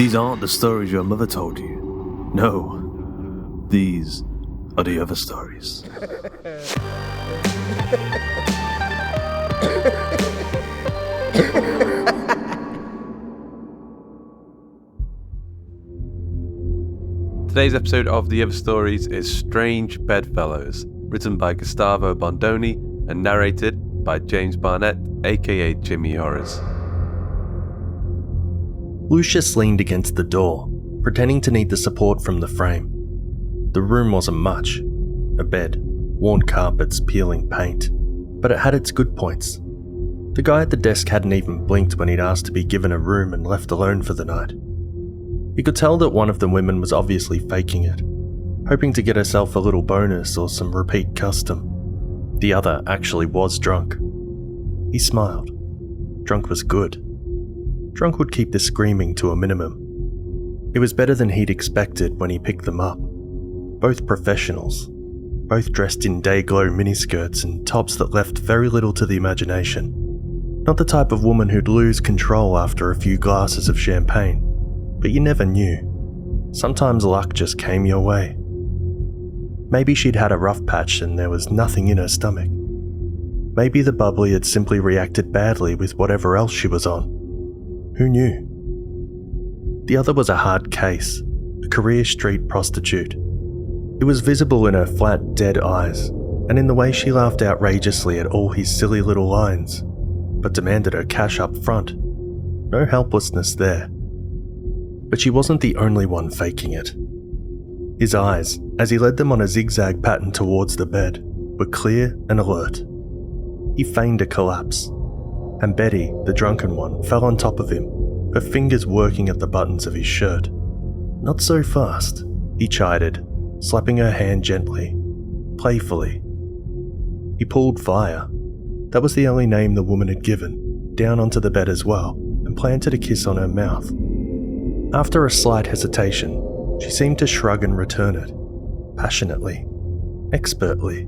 These aren't the stories your mother told you. No, these are the other stories. Today's episode of The Other Stories is Strange Bedfellows, written by Gustavo Bondoni and narrated by James Barnett, aka Jimmy Horrors. Lucius leaned against the door, pretending to need the support from the frame. The room wasn't much. A bed, worn carpets, peeling paint, but it had its good points. The guy at the desk hadn't even blinked when he'd asked to be given a room and left alone for the night. You could tell that one of the women was obviously faking it, hoping to get herself a little bonus or some repeat custom. The other actually was drunk. He smiled. Drunk was good. Drunk would keep the screaming to a minimum. It was better than he'd expected when he picked them up. Both professionals, both dressed in day-glow miniskirts and tops that left very little to the imagination. Not the type of woman who'd lose control after a few glasses of champagne. But you never knew. Sometimes luck just came your way. Maybe she'd had a rough patch and there was nothing in her stomach. Maybe the bubbly had simply reacted badly with whatever else she was on. Who knew? The other was a hard case, a career street prostitute. It was visible in her flat, dead eyes, and in the way she laughed outrageously at all his silly little lines, but demanded her cash up front. No helplessness there. But she wasn't the only one faking it. His eyes, as he led them on a zigzag pattern towards the bed, were clear and alert. He feigned a collapse, and Betty, the drunken one, fell on top of him, her fingers working at the buttons of his shirt. "Not so fast," he chided, slapping her hand gently, playfully. He pulled fire. That was the only name the woman had given, down onto the bed as well, and planted a kiss on her mouth. After a slight hesitation, she seemed to shrug and return it, passionately, expertly.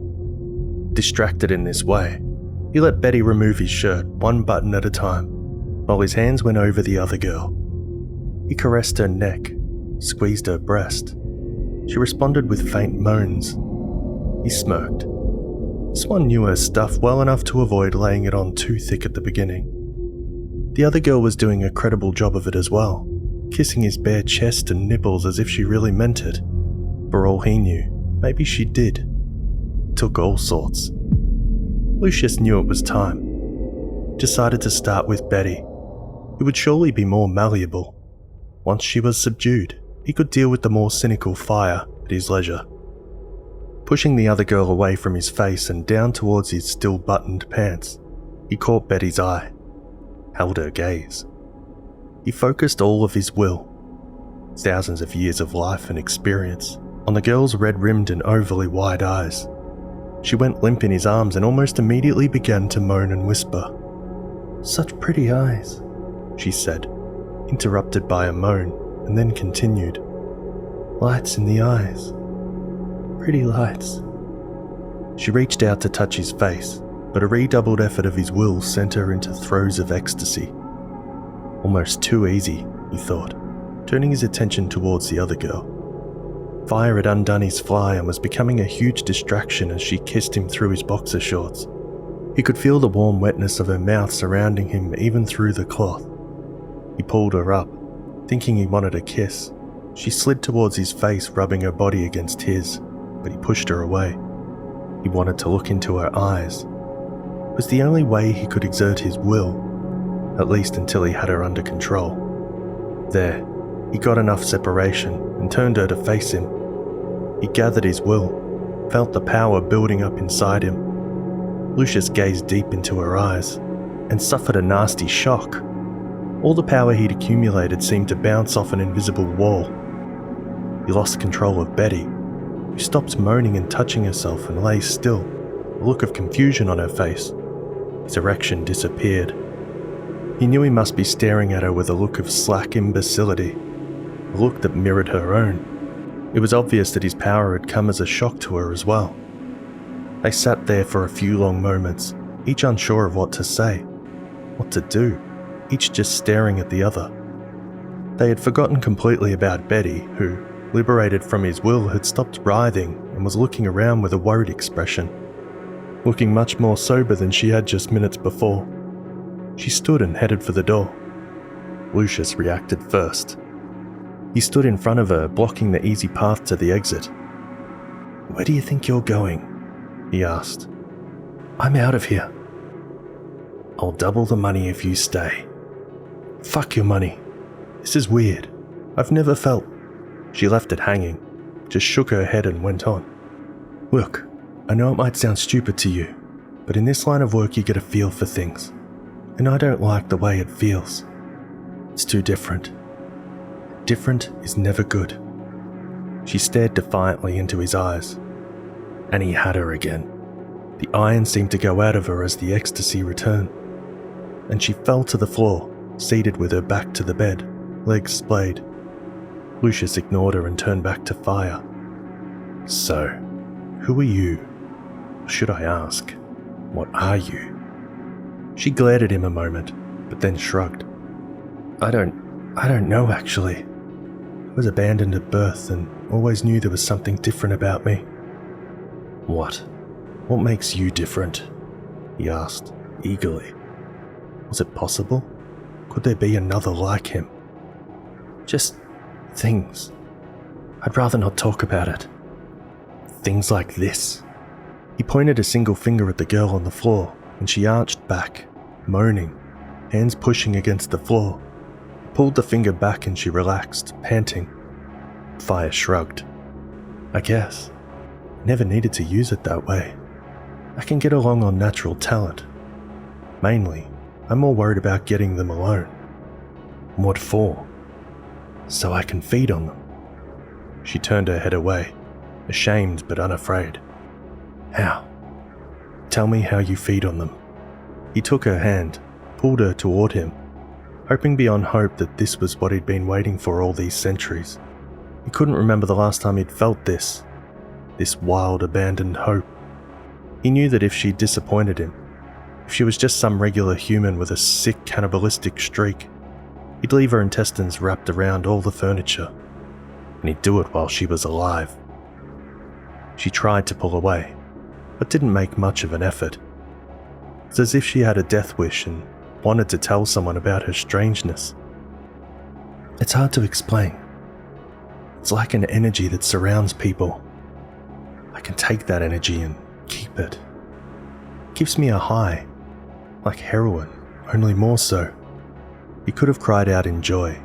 Distracted in this way, he let Betty remove his shirt one button at a time, while his hands went over the other girl. He caressed her neck, squeezed her breast. She responded with faint moans. He smirked. This one knew her stuff well enough to avoid laying it on too thick at the beginning. The other girl was doing a credible job of it as well, kissing his bare chest and nipples as if she really meant it. For all he knew, maybe she did. Took all sorts. Lucius knew it was time. Decided to start with Betty, who would surely be more malleable. Once she was subdued, he could deal with the more cynical fire at his leisure. Pushing the other girl away from his face and down towards his still buttoned pants, he caught Betty's eye, held her gaze. He focused all of his will, thousands of years of life and experience, on the girl's red-rimmed and overly wide eyes. She went limp in his arms and almost immediately began to moan and whisper. "Such pretty eyes," she said, interrupted by a moan, and then continued. "Lights in the eyes. Pretty lights." She reached out to touch his face, but a redoubled effort of his will sent her into throes of ecstasy. Almost too easy, he thought, turning his attention towards the other girl. Fire had undone his fly and was becoming a huge distraction as she kissed him through his boxer shorts. He could feel the warm wetness of her mouth surrounding him even through the cloth. He pulled her up, thinking he wanted a kiss. She slid towards his face, rubbing her body against his, but he pushed her away. He wanted to look into her eyes. It was the only way he could exert his will, at least until he had her under control. There, he got enough separation and turned her to face him. He gathered his will, felt the power building up inside him. Lucius gazed deep into her eyes and suffered a nasty shock. All the power he'd accumulated seemed to bounce off an invisible wall. He lost control of Betty, who stopped moaning and touching herself and lay still, a look of confusion on her face. His erection disappeared. He knew he must be staring at her with a look of slack imbecility, a look that mirrored her own. It was obvious that his power had come as a shock to her as well. They sat there for a few long moments, each unsure of what to say, what to do, each just staring at the other. They had forgotten completely about Betty, who, liberated from his will, had stopped writhing and was looking around with a worried expression, looking much more sober than she had just minutes before. She stood and headed for the door. Lucius reacted first. He stood in front of her, blocking the easy path to the exit. "Where do you think you're going?" he asked. "I'm out of here." "I'll double the money if you stay." "Fuck your money. This is weird. I've never felt..." She left it hanging, just shook her head and went on. "Look, I know it might sound stupid to you, but in this line of work you get a feel for things, and I don't like the way it feels. It's too different. Different is never good." She stared defiantly into his eyes, and he had her again. The iron seemed to go out of her as the ecstasy returned, and she fell to the floor, seated with her back to the bed, legs splayed. Lucius ignored her and turned back to fire. "So, who are you? Or should I ask, what are you?" She glared at him a moment, but then shrugged. I don't know actually. I was abandoned at birth and always knew there was something different about me." What makes you different?" he asked, eagerly. Was it possible? Could there be another like him? "Just things. I'd rather not talk about it." "Things like this?" He pointed a single finger at the girl on the floor, and she arched back, moaning, hands pushing against the floor. He pulled the finger back and she relaxed, panting. Fire shrugged. "I guess. Never needed to use it that way. I can get along on natural talent. Mainly, I'm more worried about getting them alone." "What for?" "So I can feed on them." She turned her head away, ashamed but unafraid. "How?" "Tell me how you feed on them." He took her hand, pulled her toward him, hoping beyond hope that this was what he'd been waiting for all these centuries. He couldn't remember the last time he'd felt this wild, abandoned hope. He knew that if she disappointed him, if she was just some regular human with a sick, cannibalistic streak, he'd leave her intestines wrapped around all the furniture, and he'd do it while she was alive. She tried to pull away, but didn't make much of an effort. It's as if she had a death wish and wanted to tell someone about her strangeness. It's hard to explain. It's like an energy that surrounds people. I can take that energy and keep it. It gives me a high, like heroin, only more so. He could have cried out in joy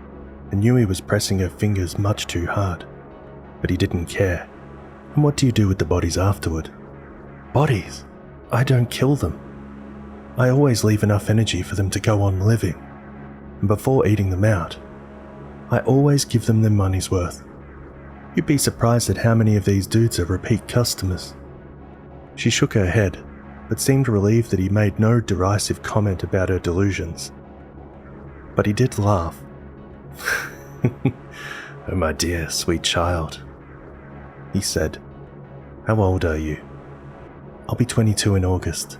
and knew he was pressing her fingers much too hard, but he didn't care. And what do you do with the bodies afterward? Bodies? I don't kill them. I always leave enough energy for them to go on living, and before eating them out, I always give them their money's worth. You'd be surprised at how many of these dudes are repeat customers. She shook her head, but seemed relieved that he made no derisive comment about her delusions. But he did laugh. "Oh my dear, sweet child," he said. "How old are you?" "I'll be 22 in August."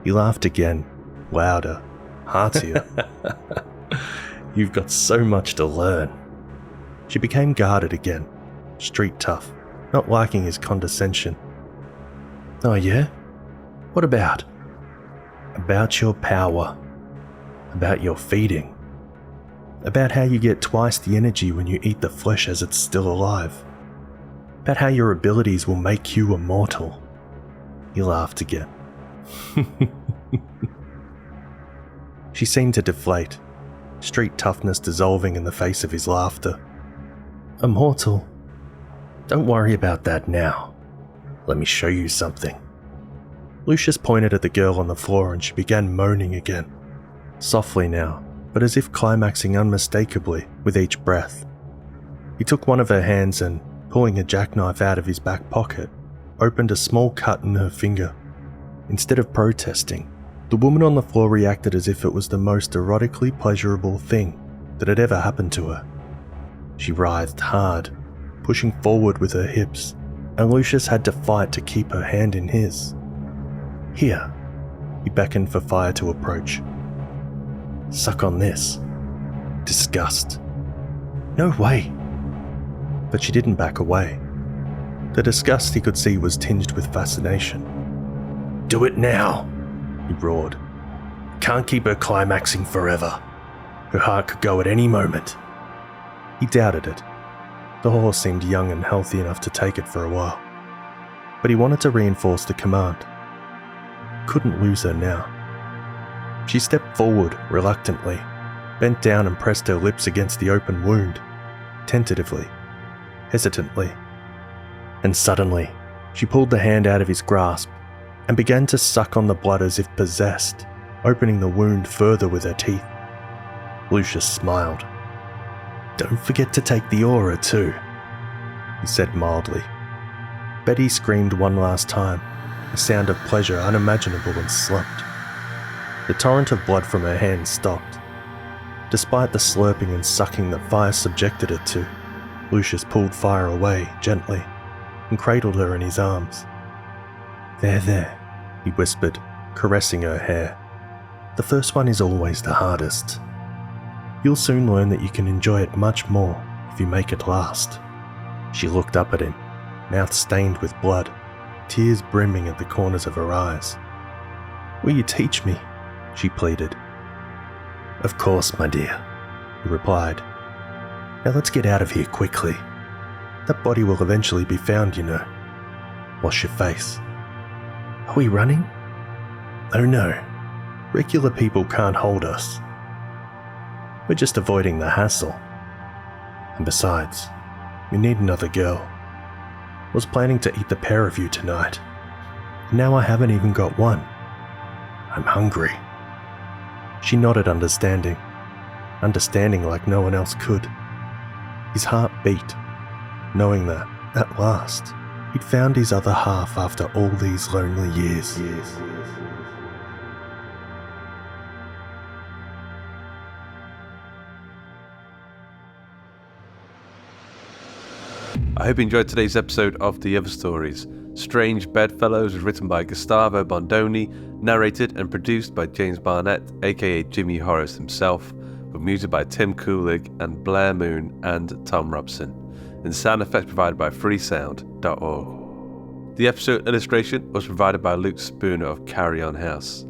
He laughed again, louder, heartier. "You've got so much to learn." She became guarded again, street tough, not liking his condescension. "Oh yeah? What about?" "About your power. About your feeding. About how you get twice the energy when you eat the flesh as it's still alive. About how your abilities will make you immortal." He laughed again. She seemed to deflate, street toughness dissolving in the face of his laughter. "Immortal? Don't worry about that now. Let me show you something." Lucius pointed at the girl on the floor and she began moaning again, softly now, but as if climaxing unmistakably with each breath. He took one of her hands and, pulling a jackknife out of his back pocket, opened a small cut in her finger. Instead of protesting, the woman on the floor reacted as if it was the most erotically pleasurable thing that had ever happened to her. She writhed hard, pushing forward with her hips, and Lucius had to fight to keep her hand in his. "Here," he beckoned for Fire to approach. "Suck on this." Disgust No way. But she didn't back away. The disgust he could see was tinged with fascination. Do it now, he roared. Can't keep her climaxing forever. Her heart could go at any moment. He doubted it. The horse seemed young and healthy enough to take it for a while. But he wanted to reinforce the command. Couldn't lose her now. She stepped forward reluctantly, bent down and pressed her lips against the open wound, tentatively, hesitantly. And suddenly, she pulled the hand out of his grasp and began to suck on the blood as if possessed, opening the wound further with her teeth. Lucius smiled. Don't forget to take the aura too, he said mildly. Betty screamed one last time, a sound of pleasure unimaginable, and slumped. The torrent of blood from her hand stopped. Despite the slurping and sucking that fire subjected it to, Lucius pulled fire away gently and cradled her in his arms. There, he whispered, caressing her hair. The first one is always the hardest. You'll soon learn that you can enjoy it much more if you make it last. She looked up at him, mouth stained with blood, tears brimming at the corners of her eyes. Will you teach me? She pleaded. Of course, my dear, he replied. Now let's get out of here quickly. That body will eventually be found, you know. Wash your face. Are we running? Oh no, regular people can't hold us. We're just avoiding the hassle. And besides, we need another girl. Was planning to eat the pair of you tonight. Now I haven't even got one. I'm hungry. She nodded understanding like no one else could. His heart beat, knowing that, at last, he'd found his other half after all these lonely years. I hope you enjoyed today's episode of The Other Stories. Strange Bedfellows was written by Gustavo Bondoni, narrated and produced by James Barnett, aka Jimmy Horris himself, with music by Tim Coolig and Blair Moon and Tom Robson, and sound effects provided by freesound.org. The episode illustration was provided by Luke Spooner of Carry On House.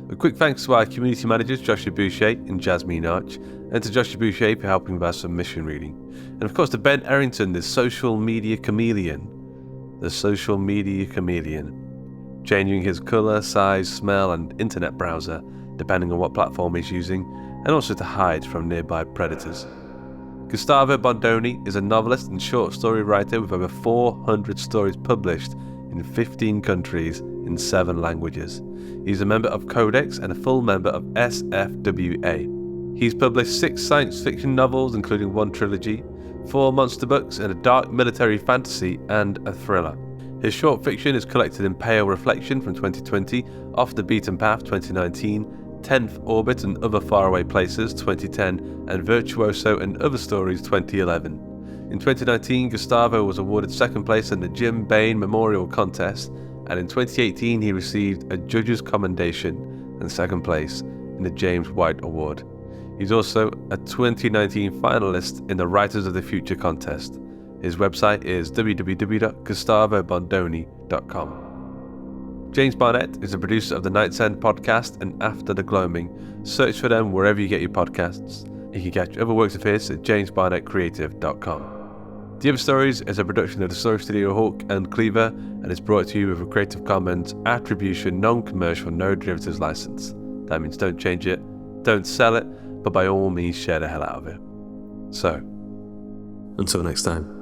A quick thanks to our community managers Joshua Boucher and Jasmine Arch, and to Joshua Boucher for helping with our submission reading. And of course to Ben Errington, the social media chameleon, changing his colour, size, smell and internet browser depending on what platform he's using, and also to hide from nearby predators. Gustavo Bondoni is a novelist and short story writer with over 400 stories published in 15 countries in 7 languages. He's a member of Codex and a full member of SFWA. He's published 6 science fiction novels, including 1 trilogy, 4 monster books, and a dark military fantasy and a thriller. His short fiction is collected in Pale Reflection from 2020, Off the Beaten Path 2019, 10th Orbit and Other Faraway Places 2010, and Virtuoso and Other Stories 2011. In 2019, Gustavo was awarded 2nd place in the Jim Bain Memorial Contest, and in 2018 he received a Judge's Commendation and 2nd place in the James White Award. He's also a 2019 finalist in the Writers of the Future contest. His website is www.gustavobondoni.com. James Barnett is the producer of the Night's End podcast and After the Gloaming. Search for them wherever you get your podcasts. You can catch other works of his at jamesbarnettcreative.com. The Other Stories is a production of the Story Studio Hawk and Cleaver and is brought to you with a Creative Commons Attribution Non-Commercial No Derivatives license. That means don't change it, don't sell it, but by all means share the hell out of it. So, Until next time.